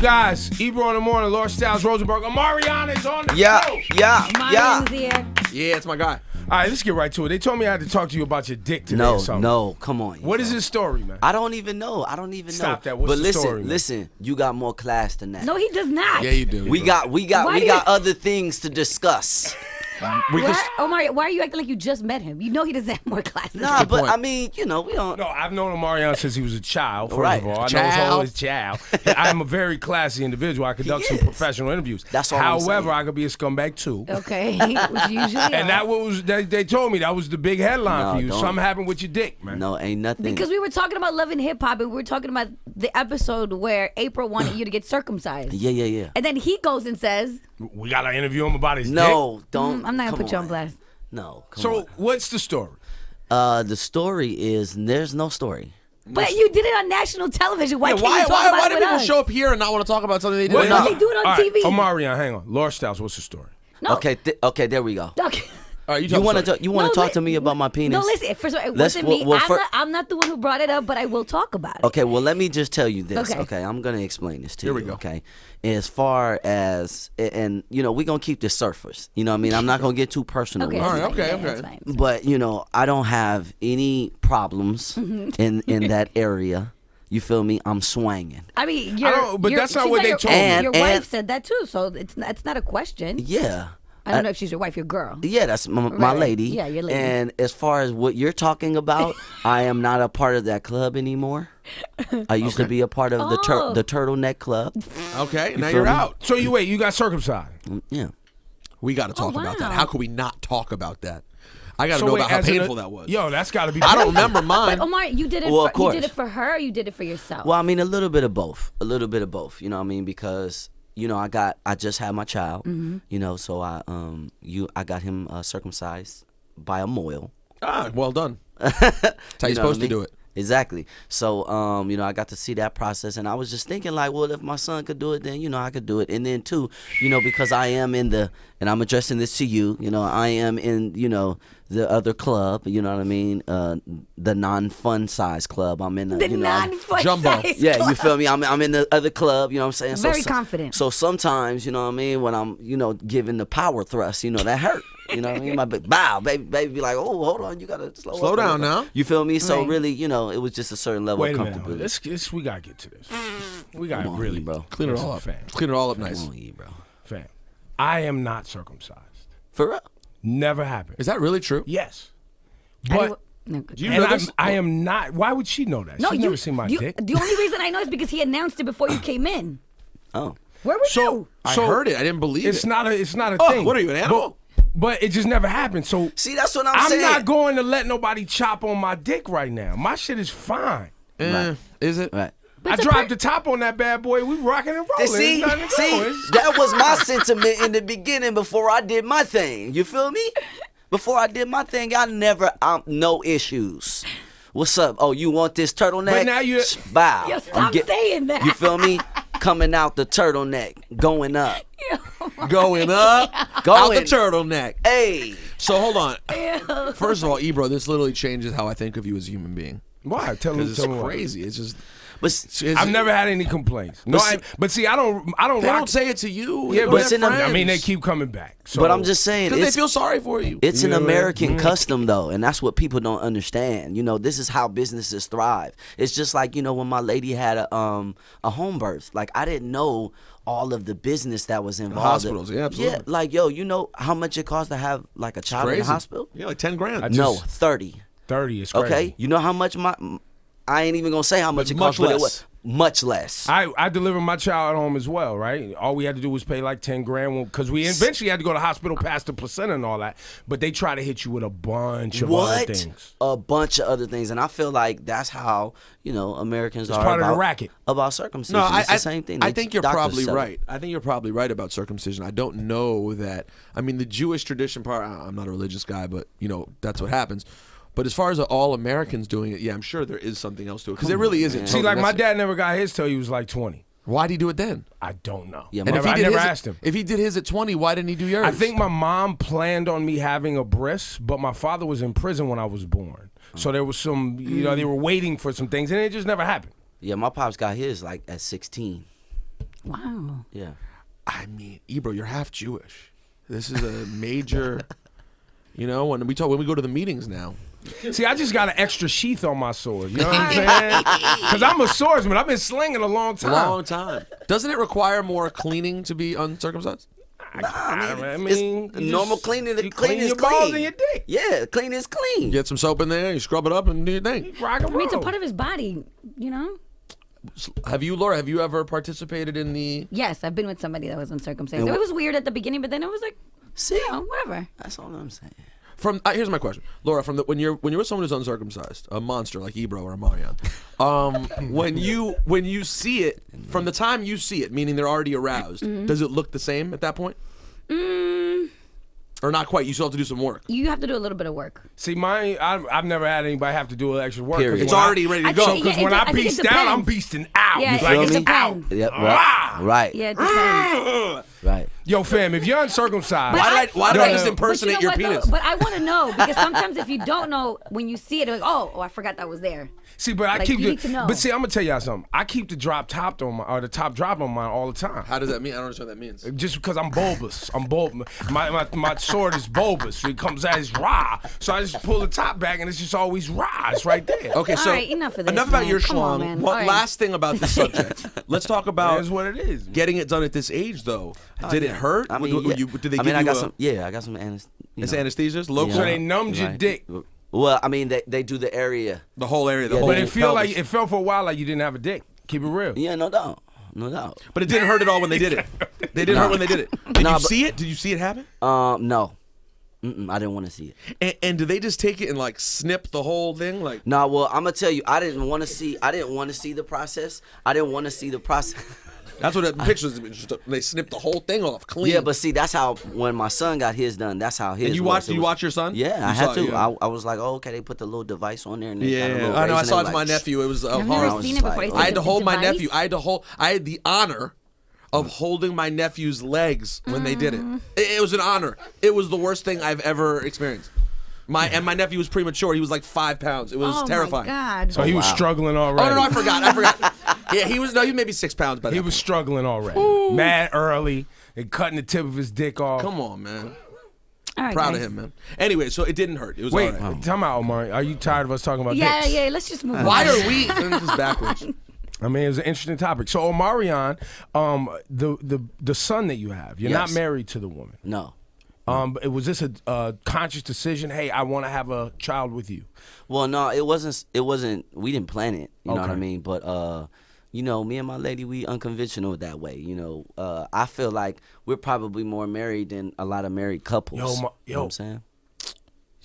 guys, Ebro in the morning, Lord Styles, Rosenberg. Omarion is on the show. Omarion's here. Yeah, it's my guy. All right, let's get right to it. They told me I had to talk to you about your dick today or something. No, come on. What is his story, man? I don't even know. Stop that. What's the story, man? Listen, you got more class than that. No, he does not. Yeah, you do. We got other things to discuss. Omar, why are you acting like you just met him? You know he doesn't have more classes. Nah, but I mean, we don't. No, I've known Omarion since he was a child, first Right. of all. I know he's always child. I'm a very classy individual. I conduct some professional interviews. That's all I'm saying. However, I could be a scumbag too. Okay, which usually And that was they told me that was the big headline for you. Something happened with your dick, man. No, ain't nothing. Because we were talking about Love and Hip Hop, and we were talking about the episode where April wanted you to get circumcised. Yeah. And then he goes and says, We got to interview him about his dick. No, don't. I'm not going to come put you on blast. No, come So on. what's the story? The story is there's no story. But you did it on national television. Why can't you talk about why it do with people us? show up here and not want to talk about something they did? Well, no. They do it on All right, TV. Omarion, hang on. Lord Styles, what's the story? No. Okay, there we go. Okay. All right, You want to talk to me about my penis? No, listen. First of all, it Let's- wasn't me. well, I'm not the one who brought it up, but I will talk about it. Okay, well, let me just tell you this. Okay. Okay, I'm gonna explain this to you. Here we go. Okay, as far as we're gonna keep this surface. You know what I mean? I'm not gonna get too personal. Okay. with All it. right, okay. That's fine. But I don't have any problems in that area. You feel me? I'm swanging. I mean, but that's not what they told me. Your wife said that too, so it's not a question. Yeah. I don't know if she's your wife, your girl. Yeah, that's my Right. lady. Yeah, your lady. And as far as what you're talking about, I am not a part of that club anymore. I used to be a part of the Turtleneck club. Okay, now feel you're me? out. So you got circumcised. Yeah. We got to talk about that. wow. How could we not talk about that? I got to So know wait, about how as an- painful that was. Yo, that's got to be. I don't remember mine. But Omar, you did it. Well, of you did course. it for her, or you did it for yourself? Well, I mean, a little bit of both. You know what I mean? Because I just had my child. So I got him circumcised by a mohel. Well done. That's how you're supposed to do it. Exactly. So, I got to see that process, and I was just thinking, like, well, if my son could do it, then, I could do it. And then, too, because I am in and I'm addressing this to you, I am in, the other club, you know what I mean? The non-fun size club. I'm in the non-fun Jumbo. size yeah, club. you feel me? I'm in the other club, you know what I'm saying? Very confident. So sometimes, you know what I mean, when I'm, giving the power thrust, that hurt. You know what I mean? My baby be like, oh, hold on, you gotta slow down now. You feel me? So Right. really, it was just a certain level Wait of a minute. comfortability. We gotta get to this. We gotta Come on, really, bro. Clean it all up. Fam. Clean it all up nice. Come on, bro. Fam, I am not circumcised. For real? Never happened. Is that really true? Yes, I but do- no, good. Do you and know this? I am not. Why would she know that? No, She's never seen my dick. The only reason I know is because he announced it before you came in. Oh. Where were So, you? I so heard it. I didn't believe it's it. not a Oh, thing. what are you, an animal? But it just never happened. So See, that's what I'm saying. not going to let nobody chop on my dick right now. My shit is fine. Is it? Right. I dropped the top on that bad boy. We rocking and rolling. See, Ain't nothing to do. It's- that was my sentiment in the beginning before I did my thing. You feel me? Before I did my thing, no issues. What's up? Oh, you want this turtleneck? But now you- bow. Yo, stop saying that. You feel me? Coming out the turtleneck, going up, Going up, out going. the turtleneck. Hey, So hold on. First of all, Ebro, this literally changes how I think of you as a human being. Why? Tell me. Because it's crazy. It's just. but I've never had any complaints. No, but see, I don't. They rock. don't say it to you. Yeah, They but don't have I mean, they friends. keep coming back. So, but I'm just saying, Because they it's, feel sorry for you. it's an Yeah. American custom though, and that's what people don't understand. This is how businesses thrive. It's just like when my lady had a home birth. Like I didn't know all of the business that was involved. hospitals, yeah, absolutely. Yeah, like you know how much it costs to have like a child in the hospital? Yeah, like 10 grand. No, Just- 30. 30 is crazy. Okay, you know how much I ain't even gonna say how much it costs, much but it less. was much less. I delivered my child at home as well, right? All we had to do was pay like 10 grand because we eventually had to go to the hospital past the placenta and all that. But they try to hit you with a bunch of other things. A bunch of other things, and I feel like that's how Americans are part of the about, racket. about circumcision. No, it's the same thing. I think you're Doctors probably sell it. right. I think you're probably right about circumcision. I don't know that. I mean, the Jewish tradition part. I'm not a religious guy, but that's what happens. But as far as all Americans doing it, yeah, I'm sure there is something else to it because there really isn't. See, like my dad never got his till he was like 20. Why'd he do it then? I don't know. Yeah, I my- never, If I he did never his- asked him. If he did his at 20, why didn't he do yours? I think my mom planned on me having a bris, but my father was in prison when I was born. So there was some, they were waiting for some things, and it just never happened. Yeah, my pops got his like at 16. Wow. Yeah. I mean, Ebro, you're half Jewish. This is a major. You know, when we go to the meetings now. See, I just got an extra sheath on my sword. You know what I'm saying? Because I'm a swordsman. I've been slinging a long time. Long time. Doesn't it require more cleaning to be uncircumcised? I mean, it's normal cleaning. The you clean is your balls clean. and your dick. Yeah, clean is clean. Get some soap in there, you scrub it up, and do your thing. Rock and I mean, it's a roll. part of his body, you know? Laura, have you ever participated in the... Yes, I've been with somebody that was uncircumcised. It was weird at the beginning, but then it was like, See, you know, whatever. that's all I'm saying. Here's my question, Laura. When you're with someone who's uncircumcised, a monster like Ebro or Omarion, when you see it, from the time you see it, meaning they're already aroused, does it look the same at that point? Or not quite? You still have to do some work. You have to do a little bit of work. See, I've never had anybody have to do extra work. Period. It's already ready to go. Because Yeah, when I I think it beast down, I'm depends. beasting out. Yeah, like it it's depends. out. Yep, right. Yeah, it depends. Right. Yo, fam, if you're uncircumcised, Why did I just no. impersonate But you know your what, penis? though? But I want to know, because sometimes if you don't know, when you see it, you're like, oh, I forgot that was there. See, but I Like, keep you need to know. But see, I'm gonna tell y'all something. I keep the top drop on mine all the time. How does that mean? I don't understand what that means. Just because I'm bulbous. I'm bulbous. My sword is bulbous. It comes out as raw. So I just pull the top back and it's just always raw. It's right there. Okay, so All right, enough of this, enough about man. your Come on, schlong. man. One All right. last thing about this subject. Let's talk about That's what it is. getting it done at this age, though. Did it hurt? I mean, Did they give I got you some. Yeah, I got some anesthesia. it's anesthesias? Local? So they numbed your dick. Well, I mean, they do the area. The whole area, the Yeah, whole But pelvis. it felt for a while like you didn't have a dick. Keep it real. Yeah, no doubt. No doubt. But it didn't hurt at all when they did it. They didn't hurt when they did it. Did Nah, you but- see it? Did you see it happen? No. I didn't want to see it. And did they just take it and like snip the whole thing? Like, No, well, I'm gonna tell you, I didn't want to see the process. I didn't want to see the process. that's what that picture is. They snipped the whole thing off clean. Yeah, but see, that's how when my son got his done. That's how his. And you was. watched? It You was- watch your son? Yeah, You I had saw to. it, yeah. I was like, oh, okay, they put the little device on there and they got a Yeah, little I know. I raisin. saw it They to were my like, nephew. It was I've hard. never seen it before. like- I had to hold my Device? nephew. I had the honor of holding my nephew's legs when they did it. It was an honor. It was the worst thing I've ever experienced. My nephew was premature. He was like 5 pounds. It was Oh terrifying. my God. So he was struggling already. Oh no, I forgot. Yeah, he was maybe 6 pounds by that He point. was struggling already. Mad early and cutting the tip of his dick off. Come on, man. All right, Proud guys. of him, man. Anyway, so it didn't hurt. It was Wait, all right. tell me, Omar. Are you tired of us talking about Yeah, dicks? yeah, let's just move on. Why are we? This is backwards. I mean, it was an interesting topic. So, Omarion, the son that you have, you're not Yes. married to the woman. No. Was this a conscious decision? Hey, I want to have a child with you. Well, no, it wasn't. We didn't plan it. You know what I Okay. mean? But you know, me and my lady, we unconventional that way. You know, I feel like we're probably more married than a lot of married couples. You know what I'm saying?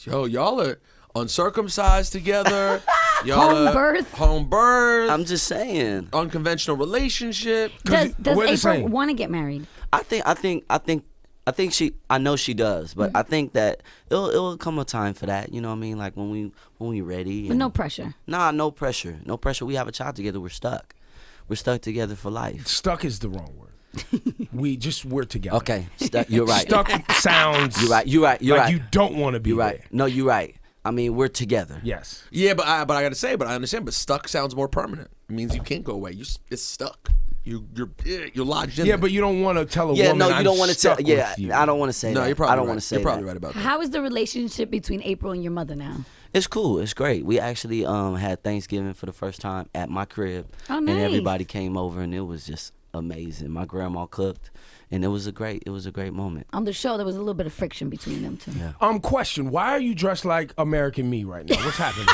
Yo, y'all are uncircumcised together. Y'all Home are birth. Home birth. I'm just saying. Unconventional relationship. Does we're the April same. want to get married? I think she. I know she does, but I think that it'll come a time for that. You know what I mean? Like when we ready. But and- no pressure. Nah, no pressure. No pressure. We have a child together. We're stuck. We're stuck together for life. Stuck is the wrong word. we're together. Okay. Stuck. You're right. Stuck sounds. You're right. You're right. You're like right. you don't want to be You're right. there. No, you're right. I mean, we're together. Yes. Yeah, but I gotta say, I understand. But stuck sounds more permanent. It means you can't go away. It's stuck. You're lodged in. Yeah, there. but you don't want to tell a Yeah, woman. no, you I'm don't want to tell. stuck Yeah, with you. I don't want to say no, that. you're probably I don't right. want to say You're probably that. right about that. How is the relationship between April and your mother now? It's cool. It's great. We actually had Thanksgiving for the first time at my crib, Oh, and nice. everybody came over, and it was just amazing. My grandma cooked, and it was a great moment. On the show, there was a little bit of friction between them two. Yeah. Question: why are you dressed like American me right now? What's happening?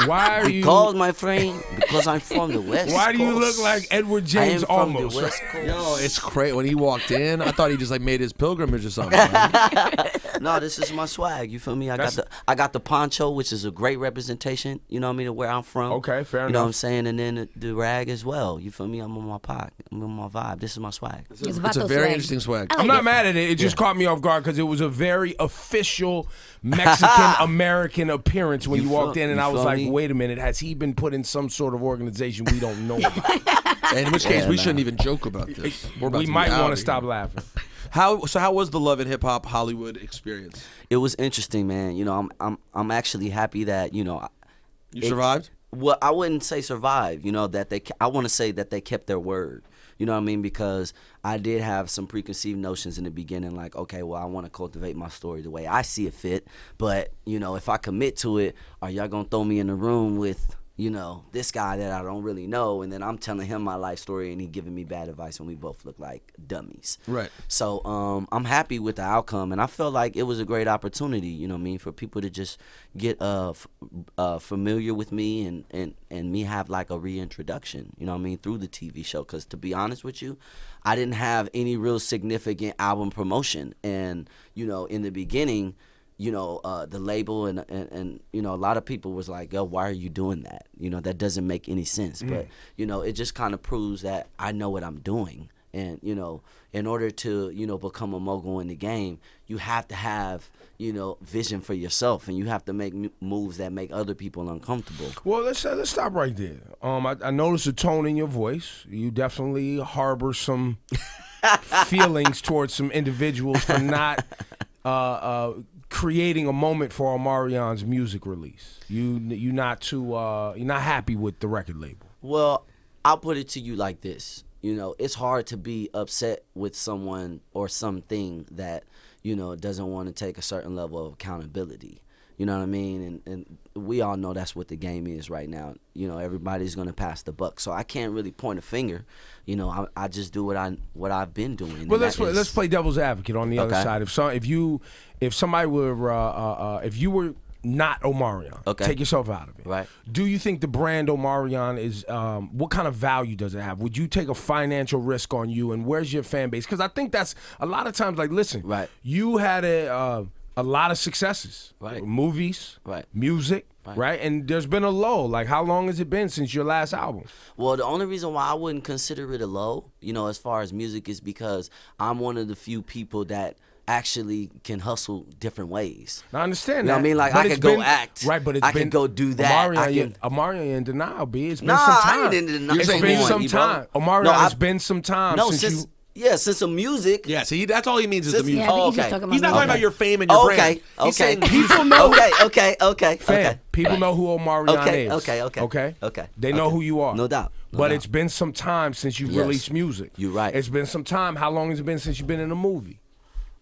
Why are you? Because my friend, because I'm from the West. Why do you Coast. look like Edward I James am from almost? the West Coast. Yo, it's crazy. When he walked in, I thought he just like made his pilgrimage or something. No, this is my swag. You feel me? I got the poncho, which is a great representation. You know what I mean? Of where I'm from. Okay, fair You know what enough. I'm saying? And then the rag as well. You feel me? I'm on my pock. I'm on my vibe. This is my swag. It's It's a Vato very swag. interesting swag. I I'm like not it. mad at it. It just caught me off guard because it was a very official Mexican American appearance when You you walked feel- in, and you I was feel like, me? "Wait a minute, has he been put in some sort of organization we don't know about?" In which case, Yeah, we nah. shouldn't even joke about this. We're about We to be might out want of to stop here. laughing. How was the Love and Hip Hop Hollywood experience? It was interesting, man. You know, I'm actually happy that You survived? Well, I wouldn't say survive. You know that I want to say that they kept their word. You know what I mean? Because I did have some preconceived notions in the beginning, like, okay, well, I want to cultivate my story the way I see it fit. But, you know, if I commit to it, are y'all going to throw me in the room with, you know, this guy that I don't really know, and then I'm telling him my life story and he giving me bad advice and we both look like dummies. Right. So I'm happy with the outcome, and I felt like it was a great opportunity, you know what I mean, for people to just get familiar with me and me have like a reintroduction, you know what I mean, through the TV show. Because to be honest with you, I didn't have any real significant album promotion, and, you know, in the beginning, you know, the label and you know, a lot of people was like, yo, why are you doing that? You know, that doesn't make any sense. But, you know, it just kind of proves that I know what I'm doing. And, you know, in order to, you know, become a mogul in the game, you have to have, you know, vision for yourself, and you have to make moves that make other people uncomfortable. Well, let's stop right there. I noticed a tone in your voice. You definitely harbor some feelings towards some individuals for not creating a moment for Omarion's music release. You're not happy with the record label. Well, I'll put it to you like this. You know, it's hard to be upset with someone or something that, you know, doesn't want to take a certain level of accountability. You know what I mean? And we all know that's what the game is right now. You know, everybody's going to pass the buck. So I can't really point a finger. You know, I just do what I've been doing. Well, let's play devil's advocate on the other side. If you were not Omarion, take yourself out of it. Right. Do you think the brand Omarion is what kind of value does it have? Would you take a financial risk on you, and where's your fan base? Because I think that's a lot of times, like, listen, right, you had a lot of successes, right, movies, right, music, right, and there's been a lull. Like, how long has it been since your last album? Well, the only reason why I wouldn't consider it a lull, you know, as far as music, is because I'm one of the few people that actually can hustle different ways. I understand that. You know what I mean? Like, I could go act. Right, but I can go do that. Omarion in denial, B. It's been some time. I ain't in denial. It's been some time. Omarion, it's been some time since you... Yeah, since the music. Yeah, see, that's all he means is the music. Yeah, he's not talking about your fame and your brand. He's saying people know. Okay. People know who Omarion is. Okay. They know who you are. No doubt. But it's been some time since you've released music. You're right. It's been some time. How long has it been since you've been in a movie?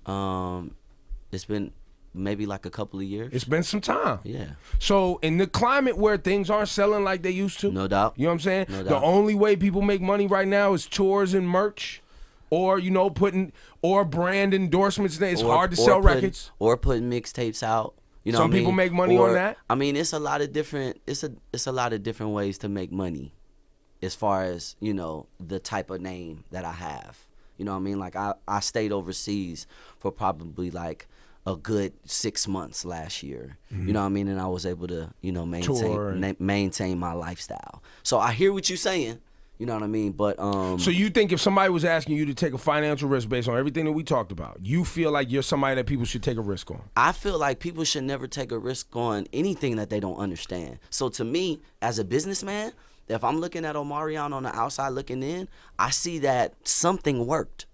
It's been maybe like a couple of years. It's been some time. Yeah. So in the climate where things aren't selling like they used to, no doubt. You know what I'm saying? No doubt. The only way people make money right now is tours and merch, or, you know, or brand endorsements. It's hard to sell records. Or putting mixtapes out. You know, some people make money on that. I mean, it's a lot of different. It's a lot of different ways to make money, as far as, you know, the type of name that I have. You know what I mean? Like, I stayed overseas for probably like a good 6 months last year. Mm-hmm. You know what I mean? And I was able to, you know, maintain my lifestyle. So I hear what you're saying. You know what I mean? But so you think if somebody was asking you to take a financial risk based on everything that we talked about, you feel like you're somebody that people should take a risk on? I feel like people should never take a risk on anything that they don't understand. So to me, as a businessman, if I'm looking at Omarion on the outside looking in, I see that something worked.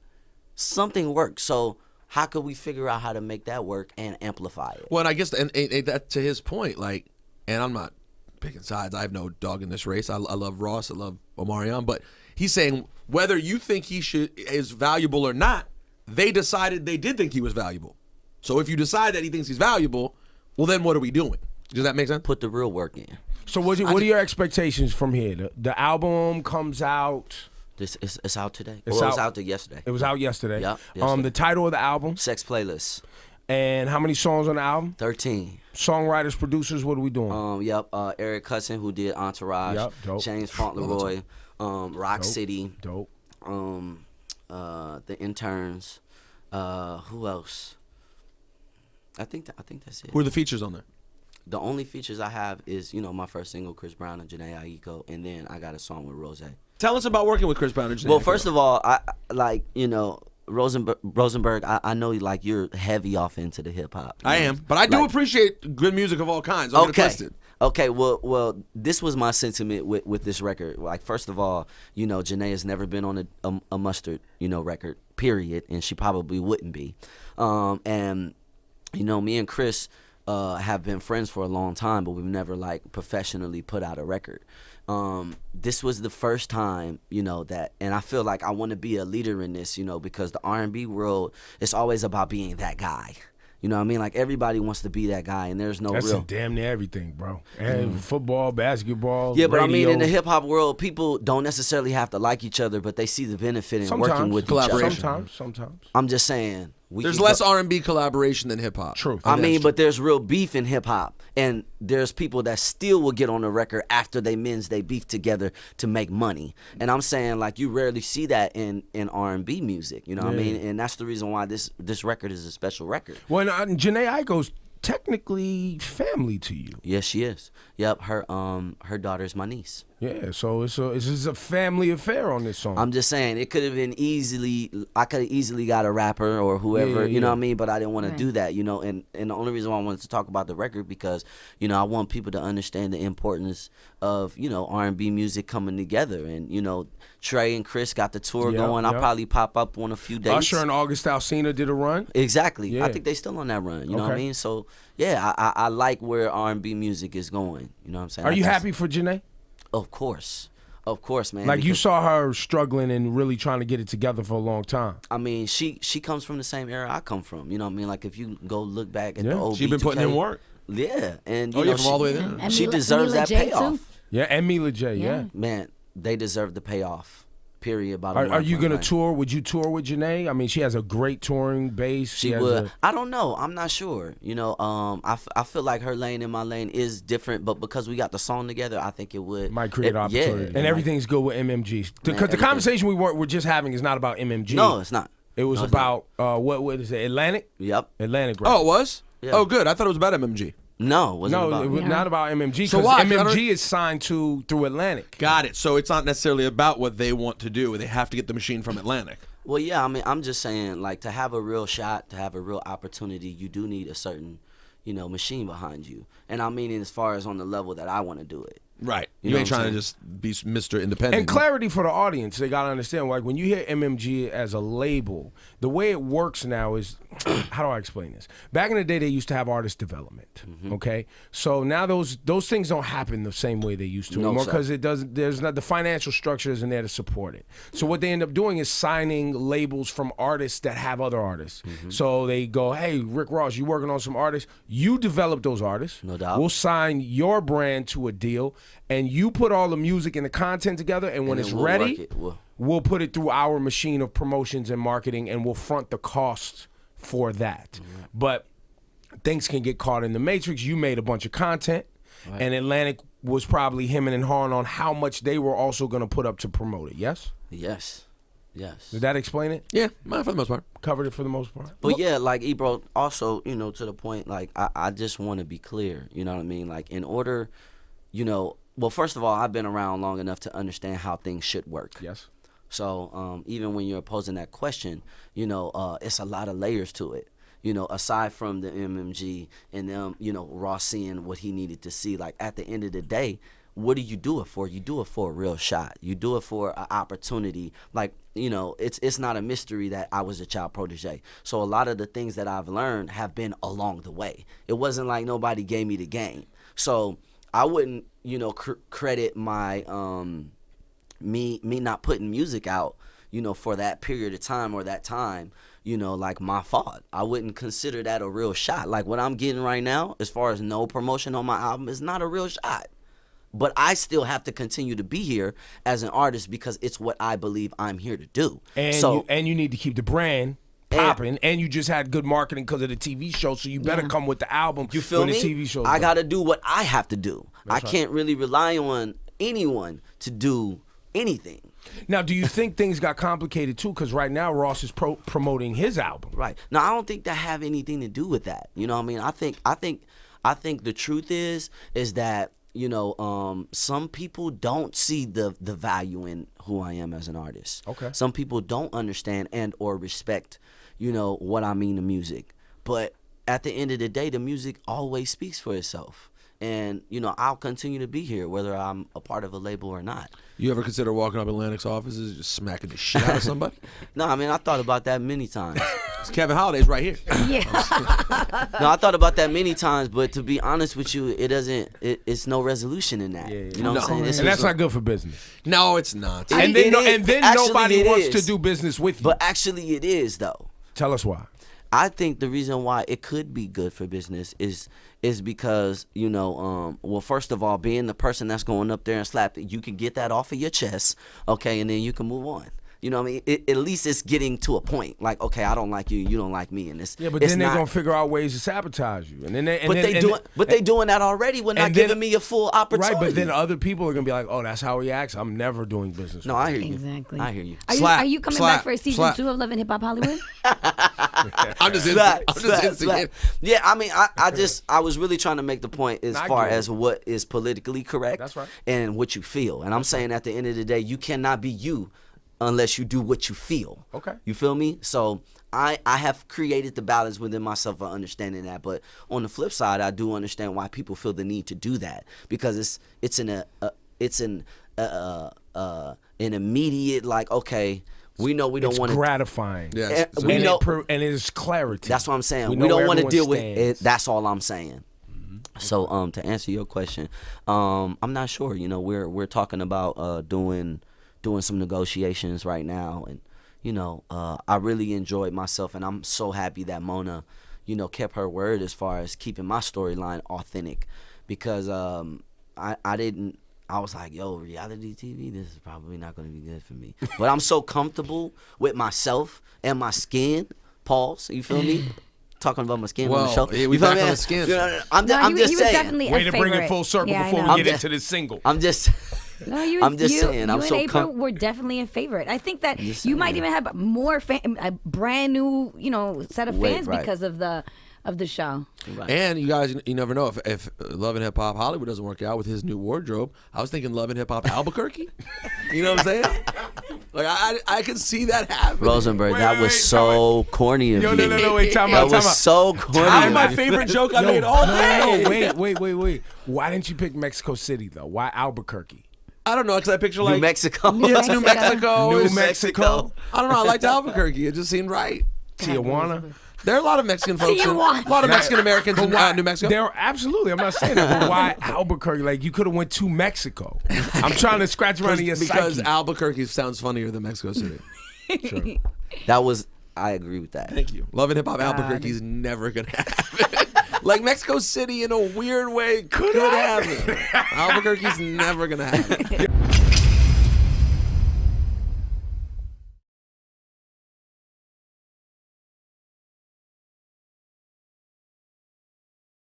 Something worked. So how could we figure out how to make that work and amplify it? Well, and I guess and that, to his point, like, and I'm not picking sides. I have no dog in this race. I love Ross. I love Omarion. But he's saying whether you think he is valuable or not, they decided they did think he was valuable. So if you decide that he thinks he's valuable, well, then what are we doing? Does that make sense? Put the real work in. So what are your expectations from here? The album comes out. It's out today. It was out yesterday. It was out yesterday. Yeah. Yesterday. The title of the album? Sex Playlist. And how many songs on the album? 13. Songwriters, producers, what are we doing? Eric Hudson, who did Entourage. Yep, dope. James Fauntleroy. Rock dope. City. Dope. The Interns. Who else? I think that's it. Who are the features on there? The only features I have is, you know, my first single, Chris Brown and Janae Aiko, and then I got a song with Rose. Tell us about working with Chris Brown and Janae. Well, first of all, I like, you know, Rosenberg, I know, like, you're heavy off into the hip hop. I am, but I do appreciate good music of all kinds. Okay. Well, this was my sentiment with this record. Like, first of all, you know, Janae has never been on a Mustard, you know, record, period, and she probably wouldn't be. And you know, me and Chris have been friends for a long time, but we've never, like, professionally put out a record. this was the first time, that, and I feel like I want to be a leader in this, because the R&B world, it's always about being that guy. You know what I mean? Like, everybody wants to be that guy, and there's no That's real. in damn near everything, bro. And football, basketball, Yeah, but radio. I mean, in the hip hop world, people don't necessarily have to like each other, but they see the benefit in working with each other. Collaboration. Sometimes. I'm just saying. There's less R&B collaboration than hip hop. True. I mean, but there's real beef in hip hop, and there's people that still will get on the record after they beef together to make money. And I'm saying, like, you rarely see that in R&B music. You know what I mean? And that's the reason why this record is a special record. Well, Jhené Aiko's technically family to you. Yes, she is. Yep, her daughter's my niece. Yeah, so it's a family affair on this song. I'm just saying, it could have been I could have easily got a rapper or whoever, you know what I mean? But I didn't want to do that, and the only reason why I wanted to talk about the record because, I want people to understand the importance of, R&B music coming together. And, Trey and Chris got the tour going. I'll probably pop up on a few dates. Usher and August Alsina did a run. Exactly. Yeah. I think they still on that run, you know what I mean? So, yeah, I like where R&B music is going, you know what I'm saying? Are you happy for Jhené? Of course, man. Like, you saw her struggling and really trying to get it together for a long time. I mean, she comes from the same era I come from. You know what I mean? Like, if you go look back at the old She's been putting in work. Yeah, and from all the way there. And she deserves Mila that J. payoff. Too. Yeah, and Mila J. Yeah. Man, they deserve the payoff. Period. Are you gonna tour? Would you tour with Jhené? I mean, she has a great touring base. She would. I don't know. I'm not sure. I feel like her lane and my lane is different, but because we got the song together, I think it might create opportunity. And everything's good with MMG. Because the conversation we're just having is not about MMG. No, it's not. It was about what is it? Atlantic. Yep. Atlantic. Right? Oh, it was. Yeah. Oh, good. I thought it was about MMG. No, it was not about MMG. So because why? MMG is signed through Atlantic. Got it. So it's not necessarily about what they want to do. They have to get the machine from Atlantic. Well, yeah. I mean, I'm just saying, like, to have a real shot, to have a real opportunity, you do need a certain, machine behind you. And I mean, as far as on the level that I want to do it. Right. You You know ain't what I'm trying to saying? just be Mr. Independent. And clarity for the audience, they gotta understand. Like, when you hear MMG as a label, the way it works now is, how do I explain this? Back in the day, they used to have artist development. Okay, so now those things don't happen the same way they used to anymore because there's not the financial structure isn't there to support it. So what they end up doing is signing labels from artists that have other artists. So they go, hey, Rick Ross, you working on some artists? You develop those artists. No doubt. We'll sign your brand to a deal. And you put all the music and the content together, and when it's ready, we'll put it through our machine of promotions and marketing, and we'll front the cost for that. But things can get caught in the matrix. You made a bunch of content, and Atlantic was probably hemming and hawing on how much they were also going to put up to promote it. Yes? Yes. Did that explain it? Yeah, for the most part. Covered it for the most part. But yeah, like Ebro, also, to the point, like, I just want to be clear, you know what I mean? Like, in order, well, first of all, I've been around long enough to understand how things should work. Yes. So even when you're posing that question, it's a lot of layers to it. Aside from the MMG and them, Ross seeing what he needed to see. Like, at the end of the day, what do you do it for? You do it for a real shot. You do it for an opportunity. Like, it's not a mystery that I was a child protege. So a lot of the things that I've learned have been along the way. It wasn't like nobody gave me the game. So I wouldn't, credit my me not putting music out, for that period of time or that time, like my fault. I wouldn't consider that a real shot. Like, what I'm getting right now, as far as no promotion on my album, is not a real shot. But I still have to continue to be here as an artist because it's what I believe I'm here to do. And you need to keep the brand popping, and you just had good marketing because of the TV show, so you better come with the album. You feel me? The TV show. I got to do what I have to do. I can't really rely on anyone to do anything. Now, do you think things got complicated too? Because right now Ross is promoting his album. Right. Now, I don't think that have anything to do with that. You know what I mean? I think the truth is that some people don't see the value in who I am as an artist. Okay. Some people don't understand and or respect, what I mean to music. But at the end of the day, the music always speaks for itself. And, I'll continue to be here whether I'm a part of a label or not. You ever consider walking up Atlantic's offices and just smacking the shit out of somebody? No, I mean, I thought about that many times. It's Kevin Holiday's right here. Yeah. No, I thought about that many times, but to be honest with you, it's no resolution in that. You know what I'm saying? And that's not good for business. No, it's not. And then Actually, nobody it wants is. to do business with you. But actually, it is though. Tell us why. I think the reason why it could be good for business is because, you know, well, first of all, being the person that's going up there and slap it, you can get that off of your chest, okay, and then you can move on. You know what I mean? At least it's getting to a point. Like, okay, I don't like you, you don't like me, and it's Yeah, but it's then they're not- gonna figure out ways to sabotage you, and then they doing that already. We're not and then- giving me a full opportunity. right. But then other people are gonna be like, "Oh, that's how he acts. I'm never doing business." No, with I him." hear you. Exactly. I hear you. Are you coming back for a season 2 of Love and Hip Hop Hollywood? I'm just Slap, instigating. slap. Yeah, I mean, I was really trying to make the point as I far get it. as what is politically correct. That's right. And what you feel. And I'm saying at the end of the day, you cannot be you unless you do what you feel. Okay. You feel me? So I have created the balance within myself of understanding that. But on the flip side, I do understand why people feel the need to do that, because it's an immediate, like, okay, we know we don't It's want to. gratifying. Yes. And we and know- and it's clarity. That's what I'm saying. We know don't where want to everyone deal with it. stands. That's all I'm saying. So to answer your question, I'm not sure. You know, we're talking about doing some negotiations right now, and you know, I really enjoyed myself, and I'm so happy that Mona, you know, kept her word as far as keeping my storyline authentic, because I was like, yo, reality TV, this is probably not going to be good for me. But I'm so comfortable with myself and my skin. Pause. You feel me? Talking about my skin on the show. Yeah, we You feel back me? on the skin. You know, I'm No, just he was saying. definitely Way a to favorite. bring it full circle Yeah, I before know. we get into this single. I'm just. No, I'm just saying. I'm you so and April were definitely a favorite. I think that just you might saying. even have more a brand new, you know, set of Wait, fans right. because of the show. Right. And you guys, you never know if Love and Hip Hop Hollywood doesn't work out with his new wardrobe. I was thinking Love and Hip Hop Albuquerque. You know what I'm saying? Like I could see that happening. Rosenberg, Wait, that wait, was wait, so corny of Yo, you. no, wait, time That out, was time out. so corny. That was of my you. favorite joke I made all day. No, wait. Why didn't you pick Mexico City though? Why Albuquerque? I don't know, because I picture like New Mexico. Yeah, it's New Mexico. New It's- Mexico. I don't know. I liked Albuquerque. It just seemed right. Tijuana. There are a lot of Mexican folks. A Tijuana. lot of Mexican Americans in New Mexico. There, absolutely. I'm not saying that. But why Albuquerque? Like you could have went to Mexico. I'm trying to scratch around in your because psyche. Albuquerque sounds funnier than Mexico City. Sure. That was. I agree with that. Thank you. Love and Hip Hop Albuquerque's never gonna happen. Like Mexico City in a weird way could happen. Albuquerque's never gonna happen.